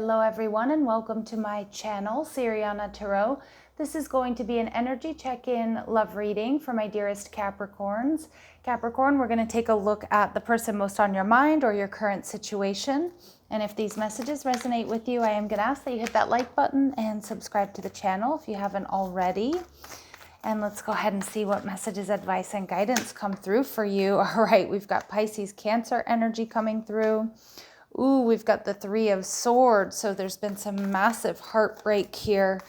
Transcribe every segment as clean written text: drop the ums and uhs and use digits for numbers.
Hello everyone and welcome to my channel, Siriana Tarot. This is going to be an energy check-in love reading for my dearest Capricorns. Capricorn, we're going to take a look at the person most on your mind or your current situation. And if these messages resonate with you, I am going to ask that you hit that like button and subscribe to the channel if you haven't already. And let's go ahead and see what messages, advice, and guidance come through for you. All right, we've got Pisces, Cancer energy coming through. Ooh, we've got the Three of Swords. So there's been some massive heartbreak here.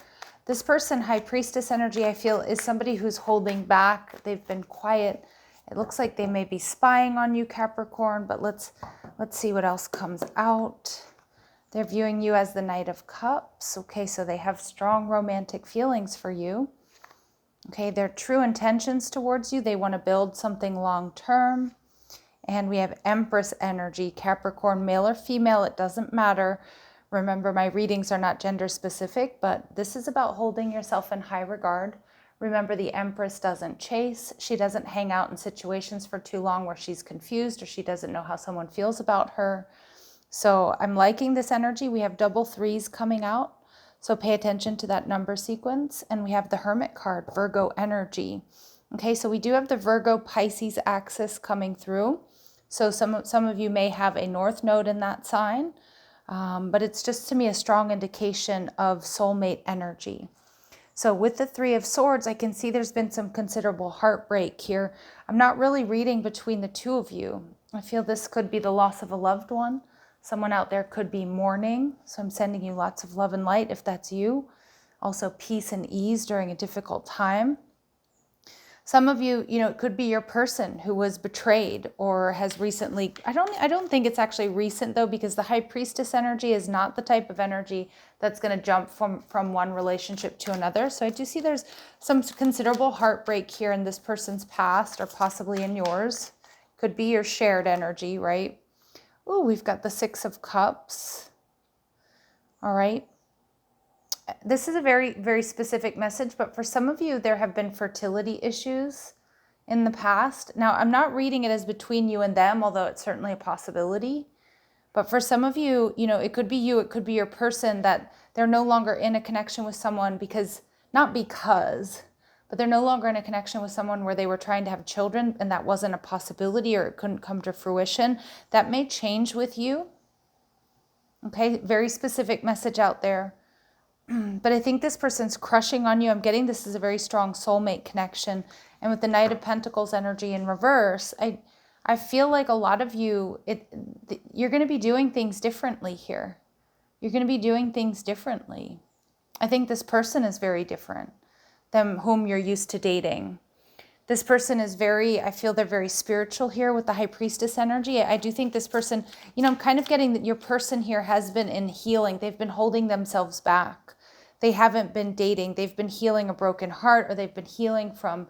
This person, High Priestess energy, I feel is somebody who's holding back. They've been quiet. It looks like they may be spying on you, Capricorn, but let's see what else comes out. They're viewing you as the Knight of Cups. Okay, so they have strong romantic feelings for you. Okay, their true intentions towards you. They want to build something long term. And we have Empress energy, Capricorn, male or female, it doesn't matter. Remember, my readings are not gender specific, but this is about holding yourself in high regard. Remember, the Empress doesn't chase. She doesn't hang out in situations for too long where she's confused or she doesn't know how someone feels about her. So I'm liking this energy. We have double threes coming out. So pay attention to that number sequence. And we have the Hermit card, Virgo energy. Okay, so we do have the Virgo Pisces axis coming through. So some of you may have a north node in that sign, but it's just to me a strong indication of soulmate energy. So with the Three of Swords, I can see there's been some considerable heartbreak here. I'm not really reading between the two of you. I feel this could be the loss of a loved one. Someone out there could be mourning. So I'm sending you lots of love and light if that's you. Also peace and ease during a difficult time. Some of you, it could be your person who was betrayed or has recently, I don't think it's actually recent though, because the High Priestess energy is not the type of energy that's going to jump from one relationship to another. So I do see there's some considerable heartbreak here in this person's past or possibly in yours. Could be your shared energy, right? Ooh, we've got the Six of Cups. All right. This is a very, very specific message, but for some of you, there have been fertility issues in the past. Now, I'm not reading it as between you and them, although it's certainly a possibility. But for some of you, it could be you, it could be your person that they're no longer in a connection with someone but they're no longer in a connection with someone where they were trying to have children and that wasn't a possibility or it couldn't come to fruition. That may change with you. Okay, very specific message out there. But I think this person's crushing on you. I'm getting this is a very strong soulmate connection. And with the Knight of Pentacles energy in reverse, I feel like a lot of you, you're going to be doing things differently here. You're going to be doing things differently. I think this person is very different than whom you're used to dating. This person is I feel they're very spiritual here with the High Priestess energy. I do think this person, I'm kind of getting that your person here has been in healing. They've been holding themselves back. They haven't been dating. They've been healing a broken heart or they've been healing from,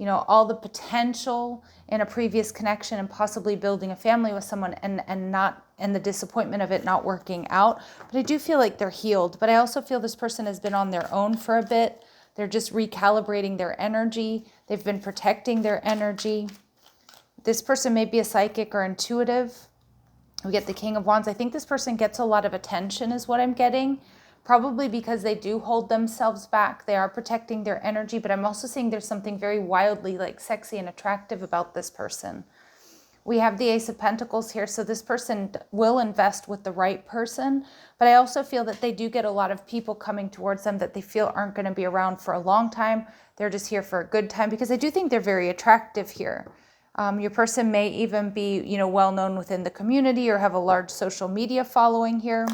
all the potential in a previous connection and possibly building a family with someone and the disappointment of it not working out. But I do feel like they're healed. But I also feel this person has been on their own for a bit. They're just recalibrating their energy. They've been protecting their energy. This person may be a psychic or intuitive. We get the King of Wands. I think this person gets a lot of attention is what I'm getting. Probably because they do hold themselves back. They are protecting their energy, but I'm also seeing there's something very wildly sexy and attractive about this person. We have the Ace of Pentacles here, so this person will invest with the right person, but I also feel that they do get a lot of people coming towards them that they feel aren't going to be around for a long time. They're just here for a good time because I do think they're very attractive here. Your person may even be, well known within the community or have a large social media following here.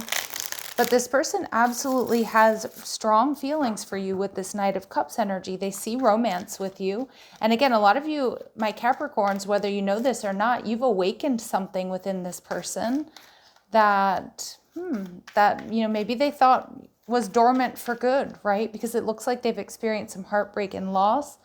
But this person absolutely has strong feelings for you with this Knight of Cups energy. They see romance with you. And again, a lot of you, my Capricorns, whether you know this or not, you've awakened something within this person that maybe they thought was dormant for good, right? Because it looks like they've experienced some heartbreak and loss.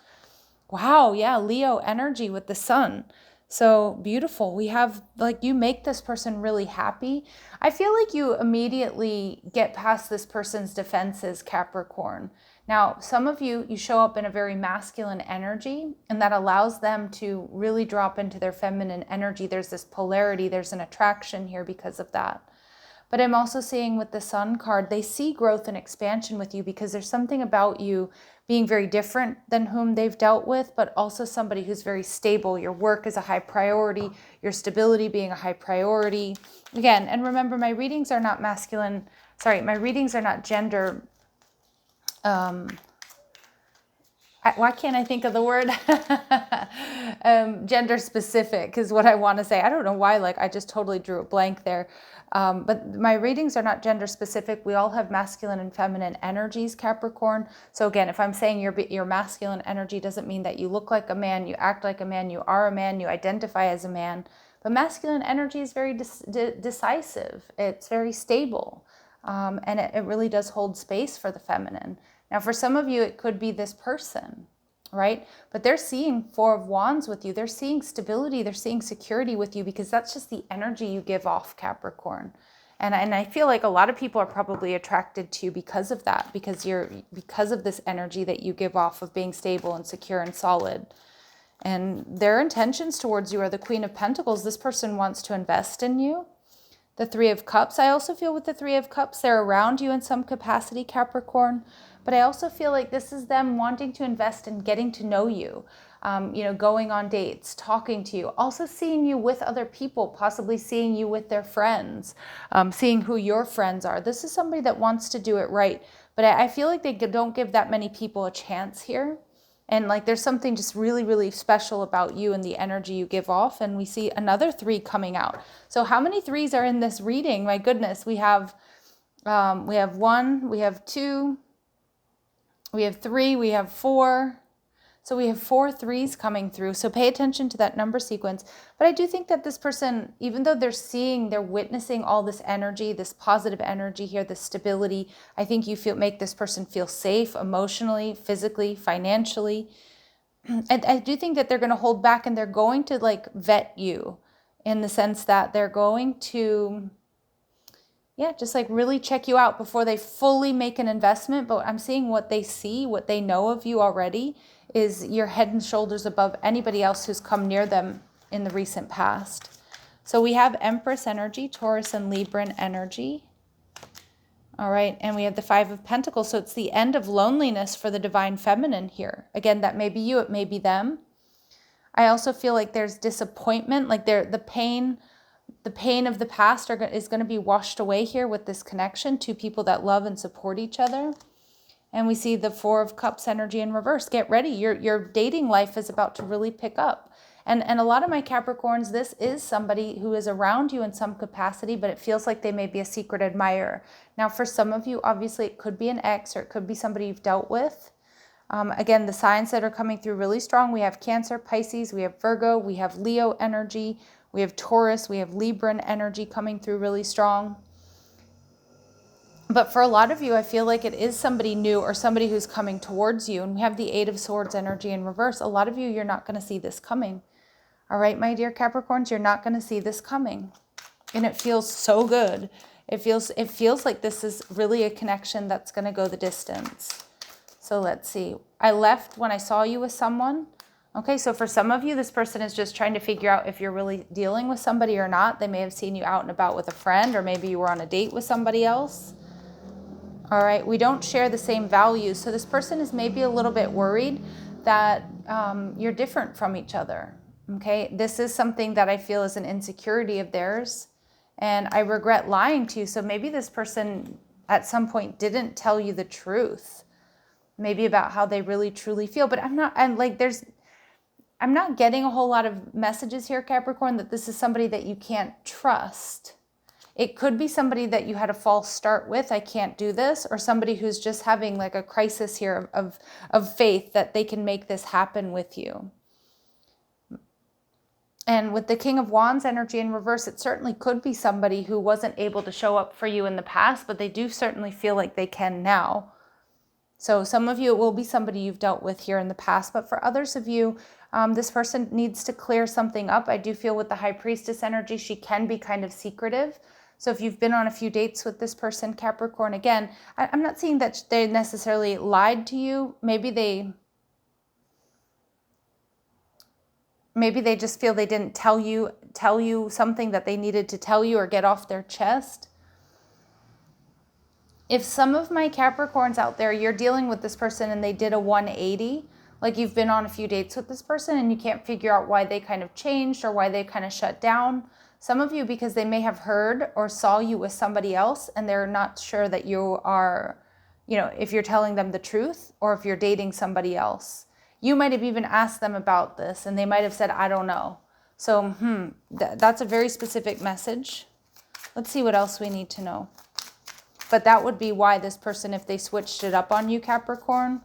Wow, yeah, Leo energy with the Sun. So beautiful. We have, you make this person really happy. I feel like you immediately get past this person's defenses, Capricorn. Now, some of you show up in a very masculine energy, and that allows them to really drop into their feminine energy. There's this polarity. There's an attraction here because of that. But I'm also seeing with the Sun card, they see growth and expansion with you because there's something about you being very different than whom they've dealt with, but also somebody who's very stable. Your work is a high priority, your stability being a high priority. Again, and remember, my readings are not masculine, sorry, my readings are not gender, why can't I think of the word? Gender specific is what I want to say. I don't know why, like I just totally drew a blank there. But my readings are not gender specific. We all have masculine and feminine energies, Capricorn. So again, if I'm saying your masculine energy doesn't mean that you look like a man, you act like a man, you are a man, you identify as a man. But masculine energy is very decisive. It's very stable. And it really does hold space for the feminine. Now, for some of you, it could be this person, right? But they're seeing Four of Wands with you. They're seeing stability. They're seeing security with you because that's just the energy you give off, Capricorn. And I feel like a lot of people are probably attracted to you because of that, because of this energy that you give off of being stable and secure and solid. And their intentions towards you are the Queen of Pentacles. This person wants to invest in you. The Three of Cups. I also feel with the Three of Cups, they're around you in some capacity, Capricorn. But I also feel like this is them wanting to invest in getting to know you, going on dates, talking to you, also seeing you with other people, possibly seeing you with their friends, seeing who your friends are. This is somebody that wants to do it right. But I feel like they don't give that many people a chance here. And like there's something just really, really special about you and the energy you give off. And we see another 3 coming out. So how many 3s are in this reading? My goodness, we have 1, we have 2, we have 3, we have 4. So we have 4 3s coming through. So pay attention to that number sequence. But I do think that this person, even though they're witnessing all this energy, this positive energy here, this stability, I think you make this person feel safe emotionally, physically, financially. And I do think that they're going to hold back and they're going to like vet you in the sense that they're going to just like really check you out before they fully make an investment. But I'm seeing what they see, what they know of you already is you're head and shoulders above anybody else who's come near them in the recent past. So we have Empress energy, Taurus and Libran energy. All right, and we have the 5 of Pentacles. So it's the end of loneliness for the divine feminine here. Again, that may be you, it may be them. I also feel like there's disappointment, like the pain of the past is going to be washed away here with this connection. 2 people that love and support each other. And we see the 4 of Cups energy in reverse. Get ready. Your dating life is about to really pick up. And a lot of my Capricorns, this is somebody who is around you in some capacity, but it feels like they may be a secret admirer. Now, for some of you, obviously, it could be an ex or it could be somebody you've dealt with. Again, the signs that are coming through really strong. We have Cancer, Pisces, we have Virgo, we have Leo energy, we have Taurus, we have Libran energy coming through really strong. But for a lot of you, I feel like it is somebody new or somebody who's coming towards you. And we have the 8 of Swords energy in reverse. A lot of you, you're not going to see this coming. All right, my dear Capricorns, you're not going to see this coming. And it feels so good. It feels like this is really a connection that's going to go the distance. So let's see. I left when I saw you with someone. Okay, so for some of you, this person is just trying to figure out if you're really dealing with somebody or not. They may have seen you out and about with a friend, or maybe you were on a date with somebody else. All right, we don't share the same values. So this person is maybe a little bit worried that you're different from each other. Okay, this is something that I feel is an insecurity of theirs. And I regret lying to you. So maybe this person at some point didn't tell you the truth. Maybe about how they really truly feel. But I'm not getting a whole lot of messages here, Capricorn, that this is somebody that you can't trust. It could be somebody that you had a false start with, I can't do this, or somebody who's just having like a crisis here of faith that they can make this happen with you. And with the King of Wands energy in reverse, it certainly could be somebody who wasn't able to show up for you in the past, but they do certainly feel like they can now. So some of you, it will be somebody you've dealt with here in the past, but for others of you, this person needs to clear something up. I do feel with the High Priestess energy, she can be kind of secretive. So if you've been on a few dates with this person, Capricorn, again, I'm not seeing that they necessarily lied to you. Maybe they just feel they didn't tell you something that they needed to tell you or get off their chest. If some of my Capricorns out there, you're dealing with this person and they did a 180, like you've been on a few dates with this person and you can't figure out why they kind of changed or why they kind of shut down. Some of you, because they may have heard or saw you with somebody else and they're not sure that you are, if you're telling them the truth or if you're dating somebody else. You might have even asked them about this and they might have said, I don't know. So that's a very specific message. Let's see what else we need to know. But that would be why this person, if they switched it up on you, Capricorn,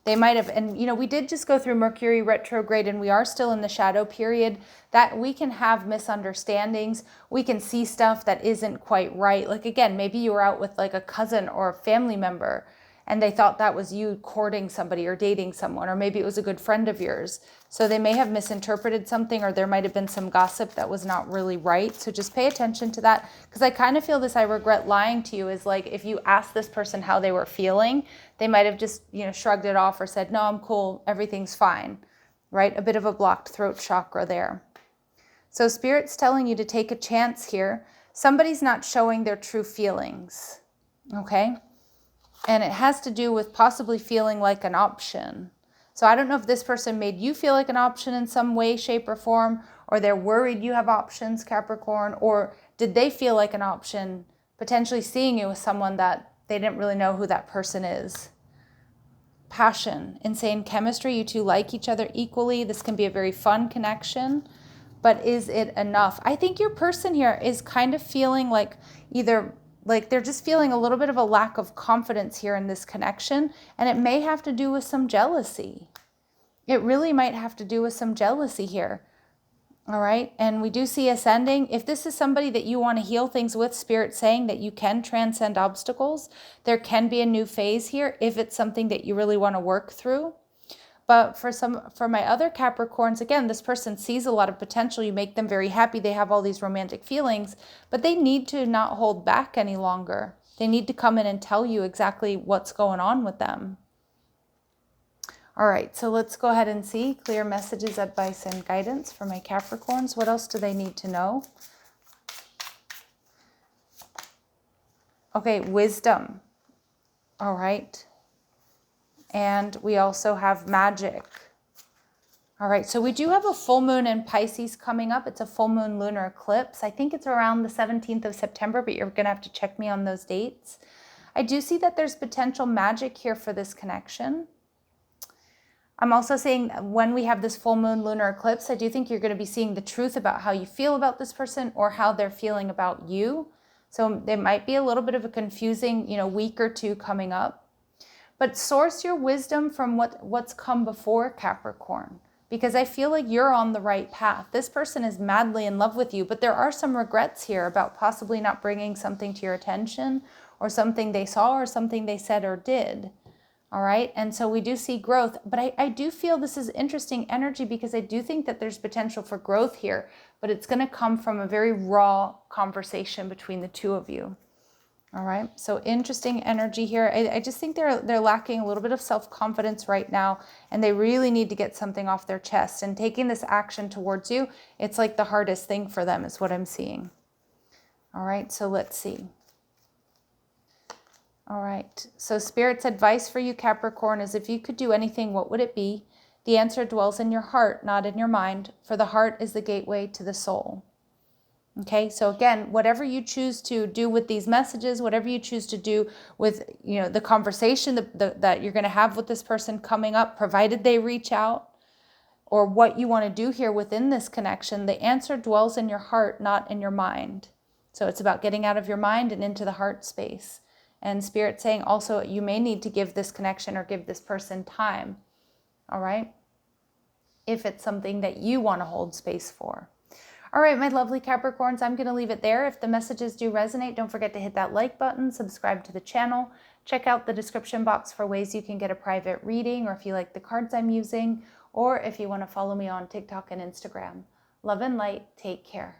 they might have, and we did just go through Mercury retrograde and we are still in the shadow period, that we can have misunderstandings. We can see stuff that isn't quite right. Like again, maybe you were out with like a cousin or a family member and they thought that was you courting somebody or dating someone, or maybe it was a good friend of yours. So they may have misinterpreted something, or there might have been some gossip that was not really right. So just pay attention to that, because I kind of feel this, I regret lying to you, is like if you asked this person how they were feeling, they might have just, shrugged it off or said, no, I'm cool, everything's fine, right? A bit of a blocked throat chakra there. So Spirit's telling you to take a chance here. Somebody's not showing their true feelings, okay? And it has to do with possibly feeling like an option. So I don't know if this person made you feel like an option in some way, shape, or form, or they're worried you have options, Capricorn, or did they feel like an option, potentially seeing you with someone that they didn't really know who that person is. Passion, insane chemistry, you two like each other equally. This can be a very fun connection, but is it enough? I think your person here is kind of feeling like they're just feeling a little bit of a lack of confidence here in this connection, and it may have to do with some jealousy. It really might have to do with some jealousy here. All right, and we do see ascending. If this is somebody that you want to heal things with, Spirit saying that you can transcend obstacles, there can be a new phase here if it's something that you really want to work through. But for my other Capricorns, again, this person sees a lot of potential. You make them very happy. They have all these romantic feelings, but they need to not hold back any longer. They need to come in and tell you exactly what's going on with them. All right, so let's go ahead and see clear messages, advice, and guidance for my Capricorns. What else do they need to know? Okay, wisdom. All right. And we also have magic. All right, so we do have a full moon in Pisces coming up. It's a full moon lunar eclipse. I think it's around the 17th of September, but you're going to have to check me on those dates. I do see that there's potential magic here for this connection. I'm also saying when we have this full moon lunar eclipse, I do think you're going to be seeing the truth about how you feel about this person or how they're feeling about you. So there might be a little bit of a confusing, week or two coming up. But source your wisdom from what's come before, Capricorn, because I feel like you're on the right path. This person is madly in love with you, but there are some regrets here about possibly not bringing something to your attention, or something they saw, or something they said or did. All right, and so we do see growth, but I do feel this is interesting energy, because I do think that there's potential for growth here, but it's going to come from a very raw conversation between the two of you. All right, so interesting energy here. I just think they're lacking a little bit of self-confidence right now, and they really need to get something off their chest. And taking this action towards you, it's like the hardest thing for them is what I'm seeing. All right, so let's see. All right, so Spirit's advice for you, Capricorn, is if you could do anything, what would it be? The answer dwells in your heart, not in your mind, for the heart is the gateway to the soul. Okay, so again, whatever you choose to do with these messages, whatever you choose to do with, the conversation that you're going to have with this person coming up, provided they reach out, or what you want to do here within this connection, the answer dwells in your heart, not in your mind. So it's about getting out of your mind and into the heart space. And Spirit saying also you may need to give this connection or give this person time. All right, if it's something that you want to hold space for. All right, my lovely Capricorns, I'm going to leave it there. If the messages do resonate, don't forget to hit that like button, subscribe to the channel, check out the description box for ways you can get a private reading, or if you like the cards I'm using, or if you want to follow me on TikTok and Instagram. Love and light, take care.